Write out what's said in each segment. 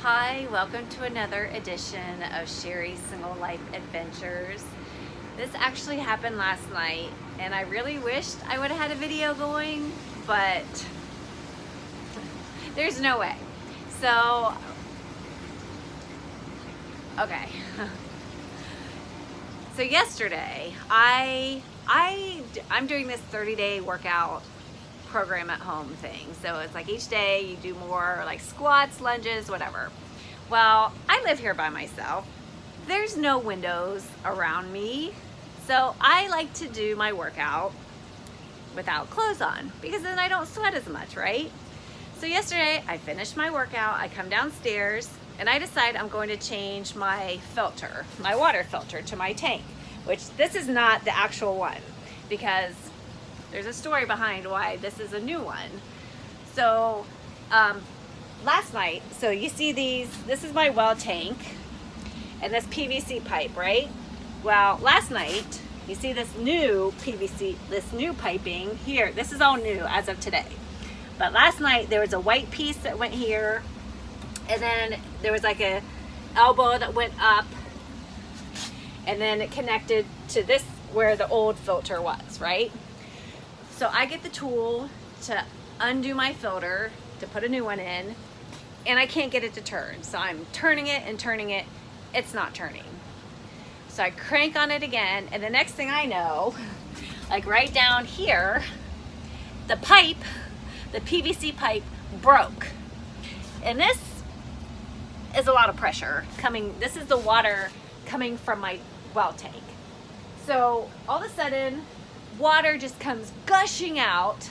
Hi, welcome to another edition of Cheri's Single Life Adventures. This actually happened last night, and I really wished I would have had a video going, but there's no way. So, okay. So yesterday, I'm doing this 30-day workout program at home thing. So it's like each day you do more like squats, lunges, whatever. Well, I live here by myself. There's no windows around me. So I like to do my workout without clothes on because then I don't sweat as much, right? So yesterday I finished my workout, I come downstairs and I decide I'm going to change my filter, my water filter to my tank, which this is not the actual one because there's a story behind why this is a new one. So last night, so you see this is my well tank and this PVC pipe, right? Well, last night, you see this new PVC, this new piping here. This is all new as of today. But last night there was a white piece that went here, and then there was like a elbow that went up, and then it connected to this where the old filter was, right? So I get the tool to undo my filter, to put a new one in, and I can't get it to turn. So I'm turning it and turning it, it's not turning. So I crank on it again, and the next thing I know, like right down here, the pipe, the PVC pipe broke. And this is a lot of pressure coming, this is the water coming from my well tank. So all of a sudden, water just comes gushing out,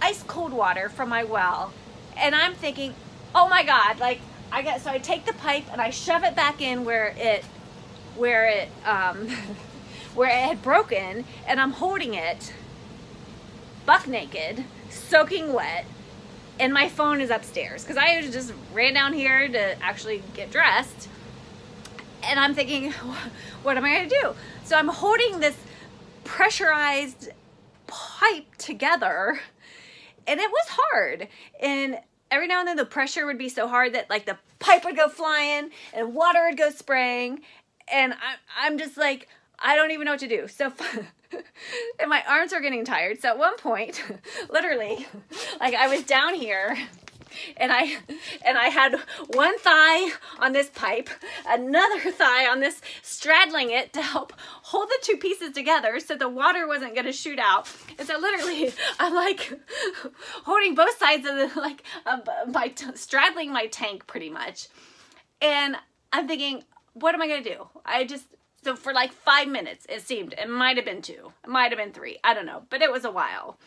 ice cold water from my well, and I'm thinking, oh my God, like so I take the pipe and I shove it back in where it had broken, and I'm holding it buck naked, soaking wet, and my phone is upstairs because I just ran down here to actually get dressed, and I'm thinking, what am I gonna do? So I'm holding this pressurized pipe together, and it was hard, and every now and then the pressure would be so hard that like the pipe would go flying and water would go spraying, and I'm just like, I don't even know what to do. So and my arms are getting tired. So at one point, literally, like I was down here and I had one thigh on this pipe, another thigh on this, straddling it to help hold the two pieces together so the water wasn't going to shoot out. And so literally I'm like holding both sides of the, like straddling my tank pretty much. And I'm thinking, what am I going to do? So for like 5 minutes, it seemed, it might've been 2, it might've been 3, I don't know, but it was a while.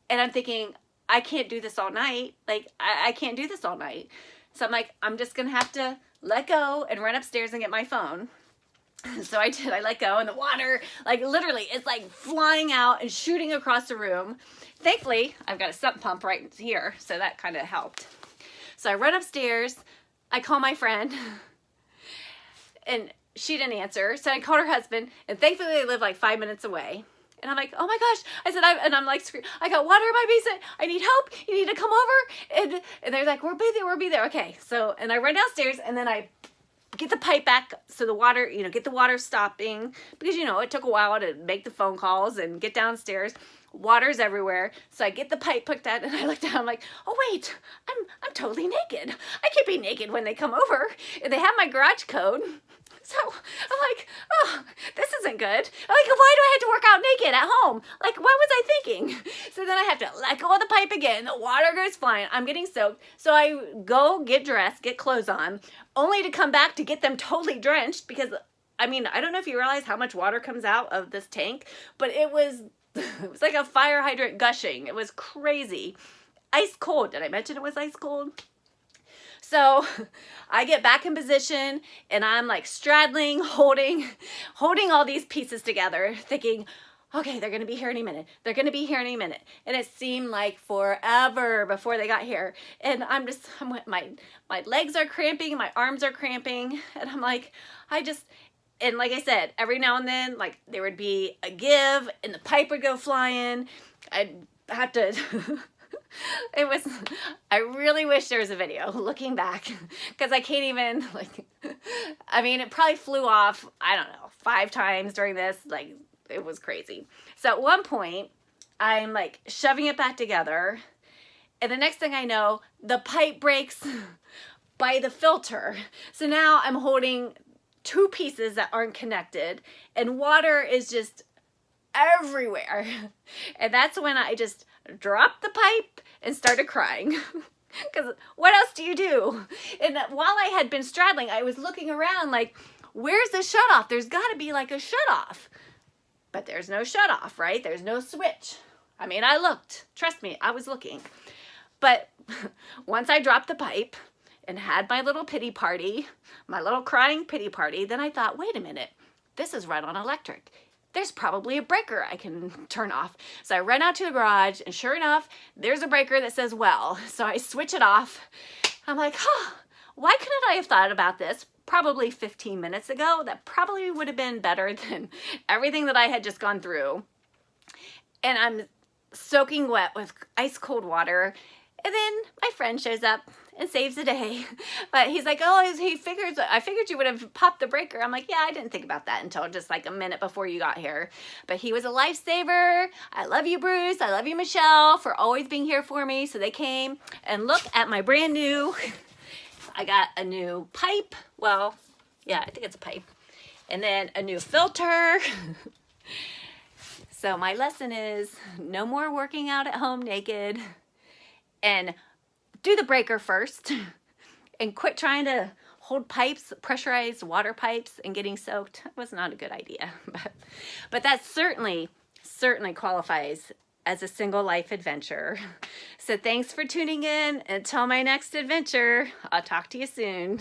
And I'm thinking, I can't do this all night. Like, I can't do this all night. So I'm like, I'm just gonna have to let go and run upstairs and get my phone. So I did, I let go, and the water, like literally, it's like flying out and shooting across the room. Thankfully, I've got a sump pump right here, so that kind of helped. So I run upstairs, I call my friend, and she didn't answer. So I called her husband, and thankfully they live like 5 minutes away. And I'm like, oh my gosh. I said, I'm like, I got water in my basement. I need help. You need to come over. And they're like, we'll be there. Okay. So, and I run downstairs, and then I get the pipe back so the water, get the water stopping, because, it took a while to make the phone calls and get downstairs. Water's everywhere. So I get the pipe hooked out, and I look down, I'm like, oh wait, I'm totally naked. I can't be naked when they come over. And they have my garage code. So I'm like, oh, this isn't good. I'm like, why do I have to work out naked at home? Like, what was I thinking? So then I have to let go of the pipe again. The water goes flying. I'm getting soaked. So I go get dressed, get clothes on, only to come back to get them totally drenched because, I don't know if you realize how much water comes out of this tank, but it was like a fire hydrant gushing. It was crazy. Ice cold. Did I mention it was ice cold? So I get back in position, and I'm like straddling, holding all these pieces together, thinking, okay, they're going to be here any minute. They're going to be here any minute. And it seemed like forever before they got here. And my legs are cramping, my arms are cramping. And I'm like, and like I said, every now and then, like there would be a give and the pipe would go flying. I'd have to It was, I really wish there was a video looking back, because I can't even, like, I mean, it probably flew off, I don't know, 5 times during this. Like, it was crazy. So at one point, I'm like shoving it back together, and the next thing I know, the pipe breaks by the filter. So now I'm holding 2 pieces that aren't connected, and water is just everywhere. And that's when I just dropped the pipe and started crying. Because what else do you do? And while I had been straddling, I was looking around like, where's the shut off? There's got to be like a shut off. But there's no shut off, right? There's no switch. I mean, I looked. Trust me, I was looking. But once I dropped the pipe and had my little pity party, my little crying pity party, then I thought, wait a minute, this is run on electric. There's probably a breaker I can turn off. So I ran out to the garage, and sure enough, there's a breaker that says well. So I switch it off. I'm like, huh, why couldn't I have thought about this probably 15 minutes ago? That probably would have been better than everything that I had just gone through. And I'm soaking wet with ice cold water. And then my friend shows up and saves the day. But he's like, oh, I figured you would have popped the breaker. I'm like, yeah, I didn't think about that until just like a minute before you got here. But he was a lifesaver. I love you, Bruce. I love you, Michelle, for always being here for me. So they came, and look at my brand new, I got a new pipe. Well, yeah, I think it's a pipe. And then a new filter. So my lesson is no more working out at home naked. And do the breaker first, and quit trying to hold pipes, pressurized water pipes, and getting soaked. It was not a good idea. But that certainly qualifies as a single life adventure. So thanks for tuning in. Until my next adventure, I'll talk to you soon.